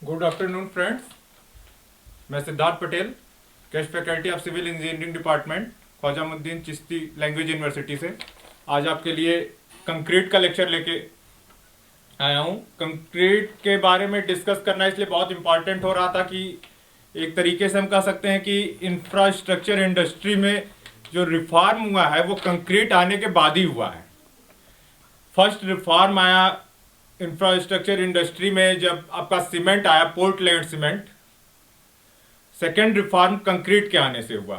Good afternoon friends. मैं Siddharth Patel, guest faculty of civil engineering department, Khwajamuddin Chishti language university से आज आपके लिए कंक्रीट का लेक्चर लेके आया हूँ। कंक्रीट के बारे में डिस्कस करना इसलिए बहुत इंपॉर्टेंट हो रहा था कि एक तरीके से हम कह सकते हैं कि इंफ्रास्ट्रक्चर इंडस्ट्री में जो रिफॉर्म हुआ है वो कंक्रीट आने के बाद ही हुआ है। फर्स्ट रिफॉर्म आया इंफ्रास्ट्रक्चर इंडस्ट्री में जब आपका सीमेंट आया, Portland cement. Second reform concrete के आने से हुआ।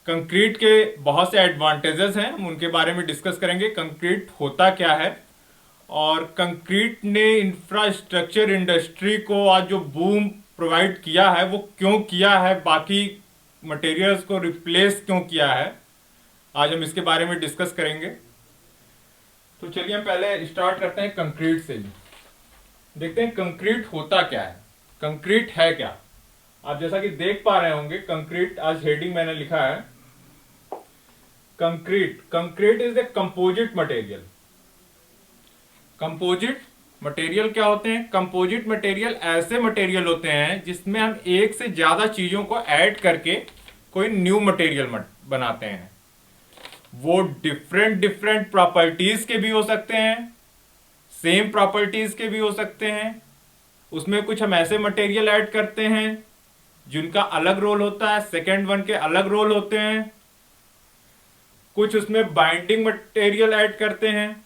कंक्रीट के बहुत से एडवांटेजेस हैं, हम उनके बारे में डिस्कस करेंगे। कंक्रीट होता क्या है और कंक्रीट ने इंफ्रास्ट्रक्चर इंडस्ट्री को आज जो बूम प्रोवाइड किया है वो क्यों किया है, बाकी मटेरियल्स को रिप्लेस क्यों किया है, आज हम इसके बारे में डिस्कस करेंगे। तो चलिए हम पहले स्टार्ट करते हैं कंक्रीट से ही। देखते हैं कंक्रीट होता क्या है, कंक्रीट है क्या। आप जैसा कि देख पा रहे होंगे कंक्रीट, आज हेडिंग मैंने लिखा है concrete. Concrete is a composite material. Composite material क्या होते हैं? कंपोजिट मटेरियल ऐसे मटेरियल होते हैं जिसमें हम एक से ज्यादा चीजों को ऐड करके कोई न्यू मटेरियल बनाते हैं। वो डिफरेंट डिफरेंट प्रॉपर्टीज के भी हो सकते हैं, सेम प्रॉपर्टीज के भी हो सकते हैं। उसमें कुछ हम ऐसे मटेरियल ऐड करते हैं जिनका अलग रोल होता है, सेकेंड वन के अलग रोल होते हैं। कुछ उसमें बाइंडिंग मटेरियल ऐड करते हैं।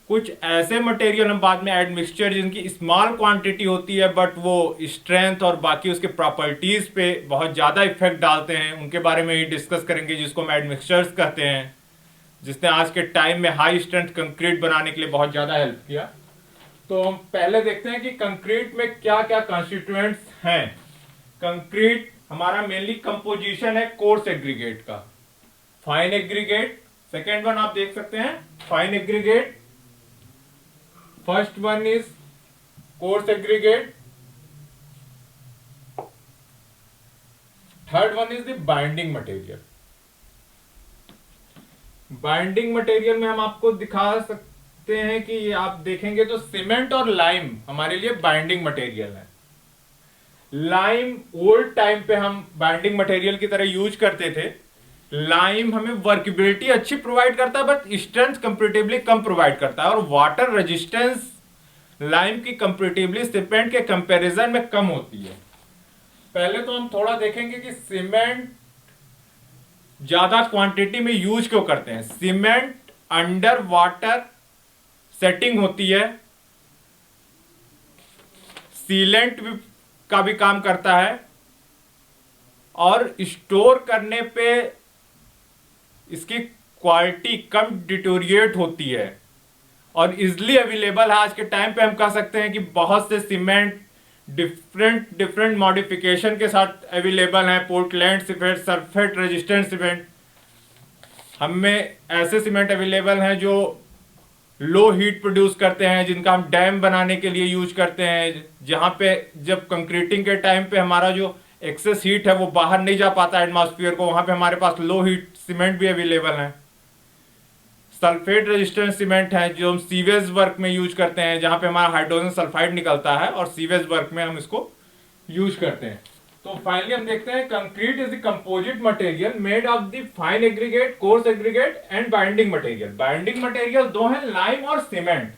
कुछ ऐसे मटेरियल हम बाद में ऐड मिक्सचर जिनकी स्मॉल क्वांटिटी होती है बट वो स्ट्रेंथ और बाकी उसके प्रॉपर्टीज पे बहुत ज्यादा इफेक्ट डालते हैं, उनके बारे में ही डिस्कस करेंगे, जिसको हम एड मिक्सचर्स कहते हैं, जिसने आज के टाइम में हाई स्ट्रेंथ कंक्रीट बनाने के लिए बहुत ज्यादा हेल्प किया। तो हम पहले देखते हैं कि कंक्रीट में क्या क्या कॉन्स्टिट्यूएंट्स हैं। कंक्रीट हमारा मेनली कंपोजिशन है कोर्स एग्रीगेट का, फाइन एग्रीगेट। सेकेंड वन आप देख सकते हैं fine aggregate, first one is coarse aggregate, third one is the binding material. Binding material में हम आपको दिखा सकते हैं कि आप देखेंगे तो सीमेंट और लाइम हमारे लिए बाइंडिंग मटेरियल है। लाइम ओल्ड टाइम पे हम बाइंडिंग मटेरियल की तरह यूज करते थे। लाइम हमें वर्केबिलिटी अच्छी प्रोवाइड करता है but strength comparatively come provide करता है, और वाटर रेजिस्टेंस लाइम की कंपेरेटिवली सीमेंट के कंपैरिजन में कम होती है। पहले तो हम थोड़ा देखेंगे कि सीमेंट ज्यादा क्वांटिटी में यूज क्यों करते हैं। सीमेंट अंडर वाटर सेटिंग होती है, सीलेंट का भी काम करता है, और स्टोर करने पे इसकी क्वालिटी कम डिटोरिएट होती है और इजिली अवेलेबल है। आज के टाइम पे हम कह सकते हैं कि बहुत से सीमेंट डिफरेंट डिफरेंट मॉडिफिकेशन के साथ अवेलेबल हैं। Portland cement, sulphate resistant cement, हमें ऐसे सीमेंट अवेलेबल हैं जो लो हीट प्रोड्यूस करते हैं, जिनका हम डैम बनाने के लिए यूज करते हैं, जहां पे जब कंक्रीटिंग के टाइम पे हमारा जो एक्सेस हीट है वो बाहर नहीं जा पाता एटमॉस्फेयर को, वहां पे हमारे पास लो हीट सीमेंट भी अवेलेबल है। सल्फेट रेजिस्टेंट सीमेंट है जो हम सीवेज वर्क में यूज करते हैं, जहां पे हमारा हाइड्रोजन सल्फाइड निकलता है और सीवेज वर्क में हम इसको यूज करते हैं। तो फाइनली हम देखते हैं concrete is the composite material made of the fine aggregate, coarse aggregate and binding material. Binding material दो हैं, लाइम और सीमेंट।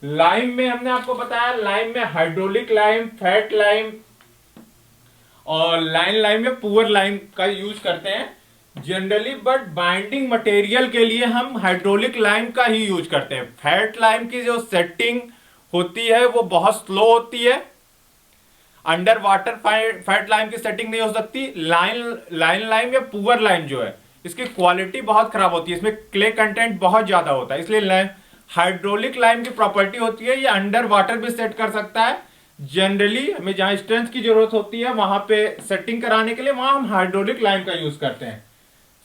लाइम में हमने आपको बताया, लाइम में हाइड्रोलिक लाइम, फैट लाइम और लाइन लाइम या पुअर लाइम का यूज करते हैं जनरली, बट बाइंडिंग मटेरियल के लिए हम हाइड्रोलिक लाइम का ही यूज करते हैं। फैट लाइम की जो सेटिंग होती है वो बहुत स्लो होती है, अंडर वाटर फैट लाइम की सेटिंग नहीं हो सकती। लाइन लाइम या पुअर लाइम जो है इसकी क्वालिटी बहुत खराब होती है, इसमें क्ले कंटेंट बहुत ज्यादा होता है, इसलिए हाइड्रोलिक लाइम की प्रॉपर्टी होती है ये अंडर वाटर भी सेट कर सकता है। जनरली हमें जहां स्ट्रेंथ की जरूरत होती है वहां पे सेटिंग कराने के लिए वहां हम हाइड्रोलिक लाइम का यूज करते हैं।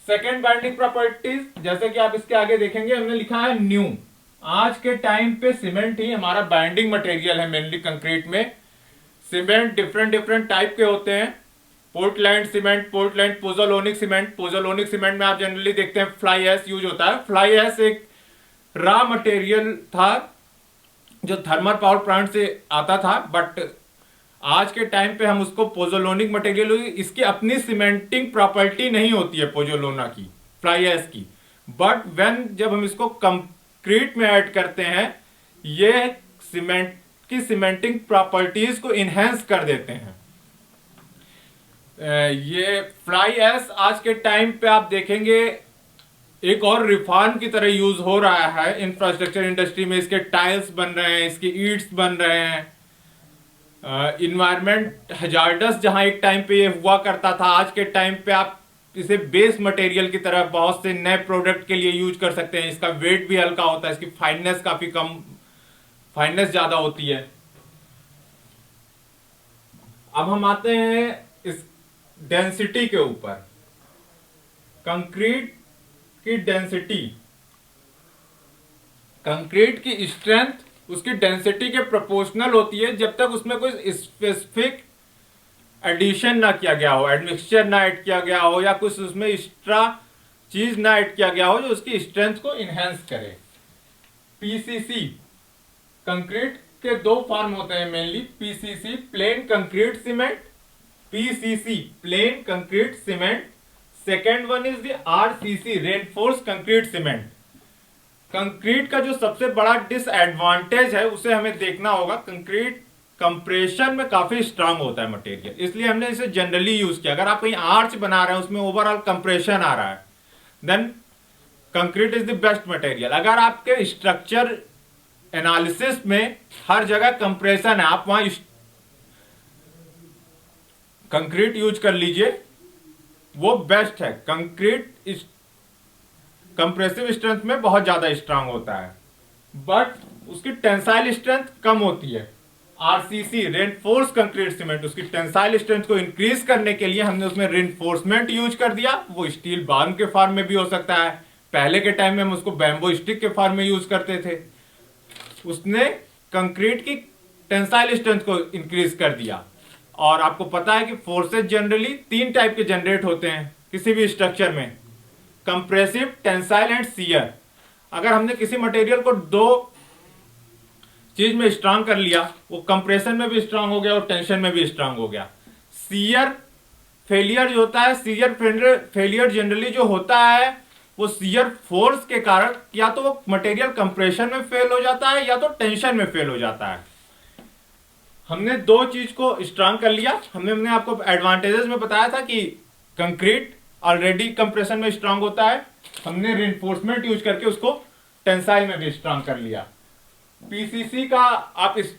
सेकेंड बाइंडिंग प्रॉपर्टीज, जैसे कि आप इसके आगे देखेंगे हमने लिखा है न्यू। आज के टाइम पे सीमेंट ही हमारा बाइंडिंग मटेरियल है मेनली कंक्रीट में। सीमेंट डिफरेंट डिफरेंट टाइप के होते हैं। Portland cement, Portland pozzolanic cement. Pozzolanic cement में आप जनरली देखते हैं फ्लाई ऐश यूज होता है। फ्लाई ऐश एक रॉ मटेरियल था जो थर्मल पावर प्लांट से आता था, बट आज के टाइम पे हम उसको पोजोलोनिक मटेरियल, इसकी अपनी सीमेंटिंग प्रॉपर्टी नहीं होती है पोजोलोना की, फ्लाई ऐश की, बट व्हेन जब हम इसको कंक्रीट में ऐड करते हैं ये सीमेंट की सीमेंटिंग प्रॉपर्टीज को इनहेंस कर देते हैं। ये फ्लाई ऐश आज के टाइम पे आप देखेंगे एक और रिफॉर्म की तरह यूज हो रहा है इंफ्रास्ट्रक्चर इंडस्ट्री में। इसके टाइल्स बन रहे हैं, इसके ईंट्स बन रहे हैं। इन्वायरमेंट हजार्डस जहां एक टाइम पे ये हुआ करता था, आज के टाइम पे आप इसे बेस मटेरियल की तरह बहुत से नए प्रोडक्ट के लिए यूज कर सकते हैं। इसका वेट भी हल्का होता है, इसकी फाइननेस काफी कम, फाइननेस ज्यादा होती है। अब हम आते हैं इस डेंसिटी के ऊपर। कंक्रीट की डेंसिटी, कंक्रीट की स्ट्रेंथ उसकी डेंसिटी के प्रोपोर्शनल होती है जब तक उसमें कोई स्पेसिफिक एडिशन ना किया गया हो, एडमिक्सचर ना ऐड किया गया हो, या कुछ उसमें एक्स्ट्रा चीज ना ऐड किया गया हो जो उसकी स्ट्रेंथ को इनहेंस करे। पीसीसी, कंक्रीट के दो फॉर्म होते हैं mainly, PCC plane concrete cement, PCC plane concrete cement, second one is the RCC reinforce concrete cement. Concrete का जो सबसे बड़ा डिसएडवांटेज है उसे हमें देखना होगा, कंक्रीट कंप्रेशन में काफी स्ट्रांग होता है मटेरियल, इसलिए हमने इसे जनरली यूज किया। अगर आप कहीं आर्च बना रहे हैं उसमें ओवरऑल कंप्रेशन आ रहा है, then concrete is the best material. अगर आपके स्ट्रक्चर एनालिसिस में हर जगह कंप्रेशन है, आप वहां कंक्रीट यूज कर लीजिए, वो बेस्ट है। कंक्रीट इस कंप्रेसिव स्ट्रेंथ में बहुत ज्यादा स्ट्रांग होता है, बट उसकी टेंसाइल स्ट्रेंथ कम होती है। आरसीसी रेनफोर्स कंक्रीट सीमेंट, उसकी टेंसाइल स्ट्रेंथ को इंक्रीज करने के लिए हमने उसमें रेनफोर्समेंट यूज कर दिया। वो स्टील बार्म के फॉर्म में भी हो सकता है, पहले के टाइम में हम उसको बैम्बो स्टिक के फॉर्म में यूज करते थे। उसने कंक्रीट की टेंसाइल स्ट्रेंथ को इंक्रीज कर दिया। और आपको पता है कि फोर्सेज जनरली तीन टाइप के जनरेट होते हैं किसी भी स्ट्रक्चर में, कंप्रेसिव, टेंसाइल एंड शियर। अगर हमने किसी मटेरियल को दो चीज में स्ट्रांग कर लिया, वो कंप्रेशन में भी स्ट्रांग हो गया और टेंशन में भी स्ट्रांग हो गया। शियर फेलियर जो होता है, शियर फेलियर जनरली जो होता है वो शियर फोर्स के कारण या तो वो मटेरियल कंप्रेशन में फेल हो जाता है या तो टेंशन में फेल हो जाता है। हमने दो चीज को स्ट्रांग कर लिया। हमने आपको एडवांटेजेस में बताया था कि कंक्रीट ऑलरेडी कंप्रेशन में स्ट्रांग होता है, हमने रिइंफोर्समेंट यूज करके उसको टेंसाइल में भी स्ट्रांग कर लिया। पीसीसी का आप इस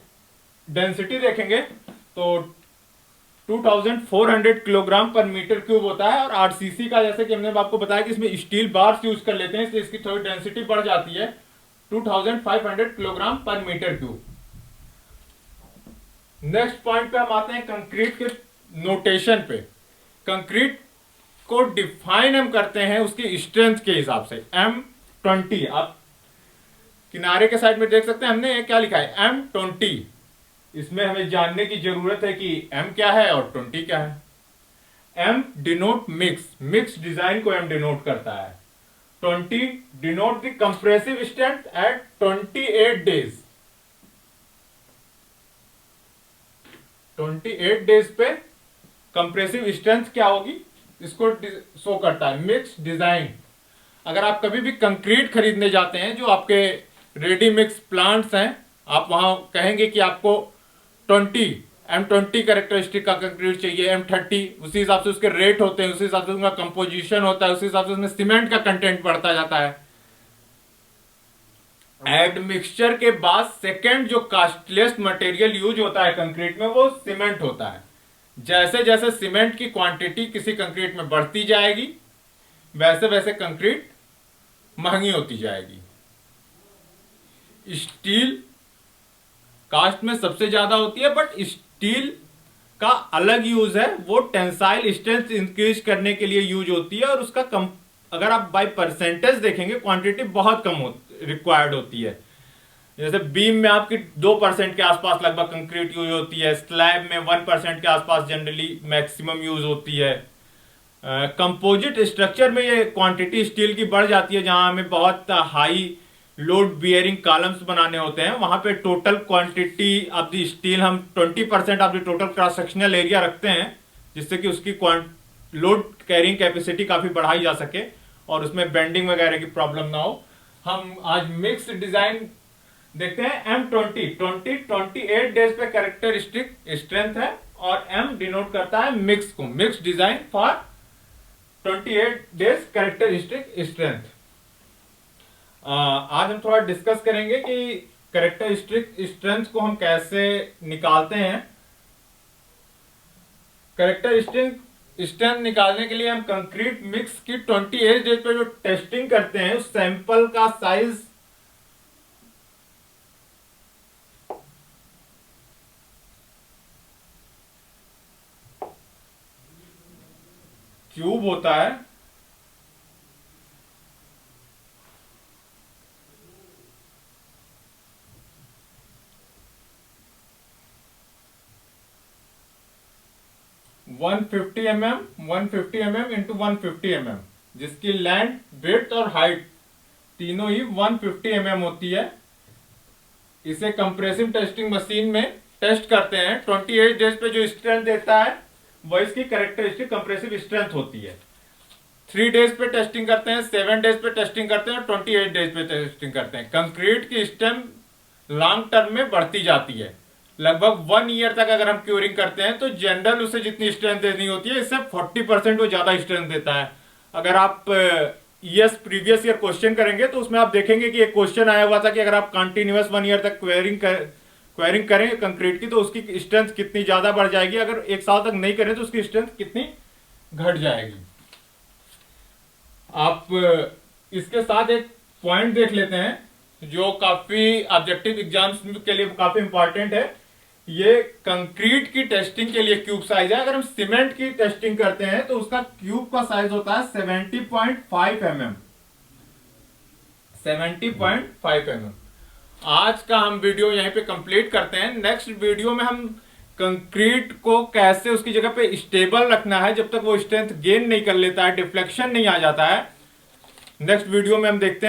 डेंसिटी देखेंगे तो 2400 किलोग्राम पर मीटर क्यूब होता है, और आरसीसी का जैसे कि हमने आपको बताया कि इसमें स्टील बार्स यूज कर लेते हैं इसलिए इसकी थोड़ी डेंसिटी बढ़ जाती है, 2500 किलोग्राम पर मीटर क्यूब। नेक्स्ट पॉइंट पे हम आते हैं कंक्रीट के नोटेशन पे। कंक्रीट को डिफाइन हम करते हैं उसकी स्ट्रेंथ के हिसाब से, M20। आप किनारे के साइड में देख सकते हैं हमने क्या लिखा है, M20। इसमें हमें जानने की जरूरत है कि M क्या है और 20 क्या है। M डिनोट मिक्स डिजाइन को M डिनोट करता है। 20 denote the compressive strength eight 28 days. 28 days पे कंप्रेसिव स्ट्रेंथ क्या होगी इसको शो करता है। मिक्स डिजाइन, अगर आप कभी भी कंक्रीट खरीदने जाते हैं जो आपके रेडी मिक्स प्लांट्स हैं, आप वहां कहेंगे कि आपको M20 कैरेक्टरिस्टिक का कंक्रीट चाहिए, M30, उसी हिसाब से उसके रेट होते हैं, उसी हिसाब से उनका कंपोजिशन होता है, उसी हिसाब से उसमें सीमेंट का कंटेंट बढ़ता जाता है। एडमिक्सचर के बाद सेकेंड जो कॉस्टलीस्ट मटेरियल यूज होता है कंक्रीट में वो सीमेंट होता है। जैसे जैसे सीमेंट की क्वांटिटी किसी कंक्रीट में बढ़ती जाएगी वैसे वैसे कंक्रीट महंगी होती जाएगी। स्टील कास्ट में सबसे ज्यादा होती है, बट स्टील का अलग यूज है, वो टेंसाइल स्ट्रेंथ इंक्रीज करने के लिए यूज होती है, और उसका अगर आप बाय परसेंटेज देखेंगे क्वांटिटी बहुत कम रिक्वायर्ड होती है। जैसे बीम में आपकी 2% के आसपास लगभग कंक्रीट यूज होती है, स्लैब में 1% के आसपास जनरली मैक्सिमम यूज होती है। कंपोजिट स्ट्रक्चर में ये क्वांटिटी स्टील की बढ़ जाती है जहां हमें बहुत हाई लोड बियरिंग कॉलम्स बनाने होते हैं, वहां पे total quantity of the steel हम 20% of the total cross sectional area रखते हैं, जिससे कि उसकी लोड कैरिंग कैपेसिटी काफी बढ़ाई जा सके और उसमें बेंडिंग वगैरह की प्रॉब्लम ना हो। हम आज मिक्स डिजाइन देखते हैं। M20 28 डेज पे कैरेक्टरिस्टिक स्ट्रेंथ है और M डिनोट करता है मिक्स को, mix design for 28 days characteristic strength. आज हम थोड़ा डिस्कस करेंगे कि कैरेक्टरिस्टिक स्ट्रेंथ को हम कैसे निकालते हैं। कैरेक्टरिस्टिक स्ट्रेंथ निकालने के लिए हम कंक्रीट मिक्स की 28 डेज पे जो टेस्टिंग करते हैं उस सैंपल का साइज क्यूब होता है। वन 150 mm इंटू 150 mm, जिसकी लेंथ विड्थ और हाइट तीनों ही 150 mm होती है। इसे कंप्रेसिव टेस्टिंग मशीन में टेस्ट करते हैं। 28 डेज पे जो स्ट्रेंथ देता है वह इसकी कैरेक्टरिस्टिक कंप्रेसिव स्ट्रेंथ होती है। 3 डेज पे टेस्टिंग करते हैं, 7 डेज पे टेस्टिंग करते हैं, 28 डेज पे टेस्टिंग करते हैं। कंक्रीट की स्ट्रेंथ लॉन्ग टर्म में बढ़ती जाती है। लगभग 1 ईयर तक अगर हम क्यूरिंग करते हैं तो जनरल उसे जितनी स्ट्रेंथ देनी होती है इससे 40% वो ज्यादा स्ट्रेंथ देता है। अगर आप प्रीवियस ईयर क्वेश्चन करेंगे तो उसमें आप देखेंगे कि एक क्वेश्चन आया हुआ था कि अगर आप कंटिन्यूअस 1 ईयर तक क्वेरिंग करें कंक्रीट की तो उसकी स्ट्रेंथ कितनी ज्यादा बढ़ जाएगी, अगर 1 साल तक नहीं करें तो उसकी स्ट्रेंथ कितनी घट जाएगी। आप इसके साथ एक पॉइंट देख लेते हैं जो काफी ऑब्जेक्टिव एग्जाम्स के लिए काफी इंपॉर्टेंट है। ये कंक्रीट की टेस्टिंग के लिए क्यूब साइज है। अगर हम सीमेंट की टेस्टिंग करते हैं तो उसका क्यूब का साइज होता है 70.5 mm। 70.5 mm। आज का हम वीडियो यहीं पे कंप्लीट करते हैं। नेक्स्ट वीडियो में हम कंक्रीट को कैसे उसकी जगह पे स्टेबल रखना है जब तक वो स्ट्रेंथ गेन नहीं कर लेता है, डिफ्लेक्शन नहीं आ जाता है। नेक्स्ट वीडियो में हम देखते हैं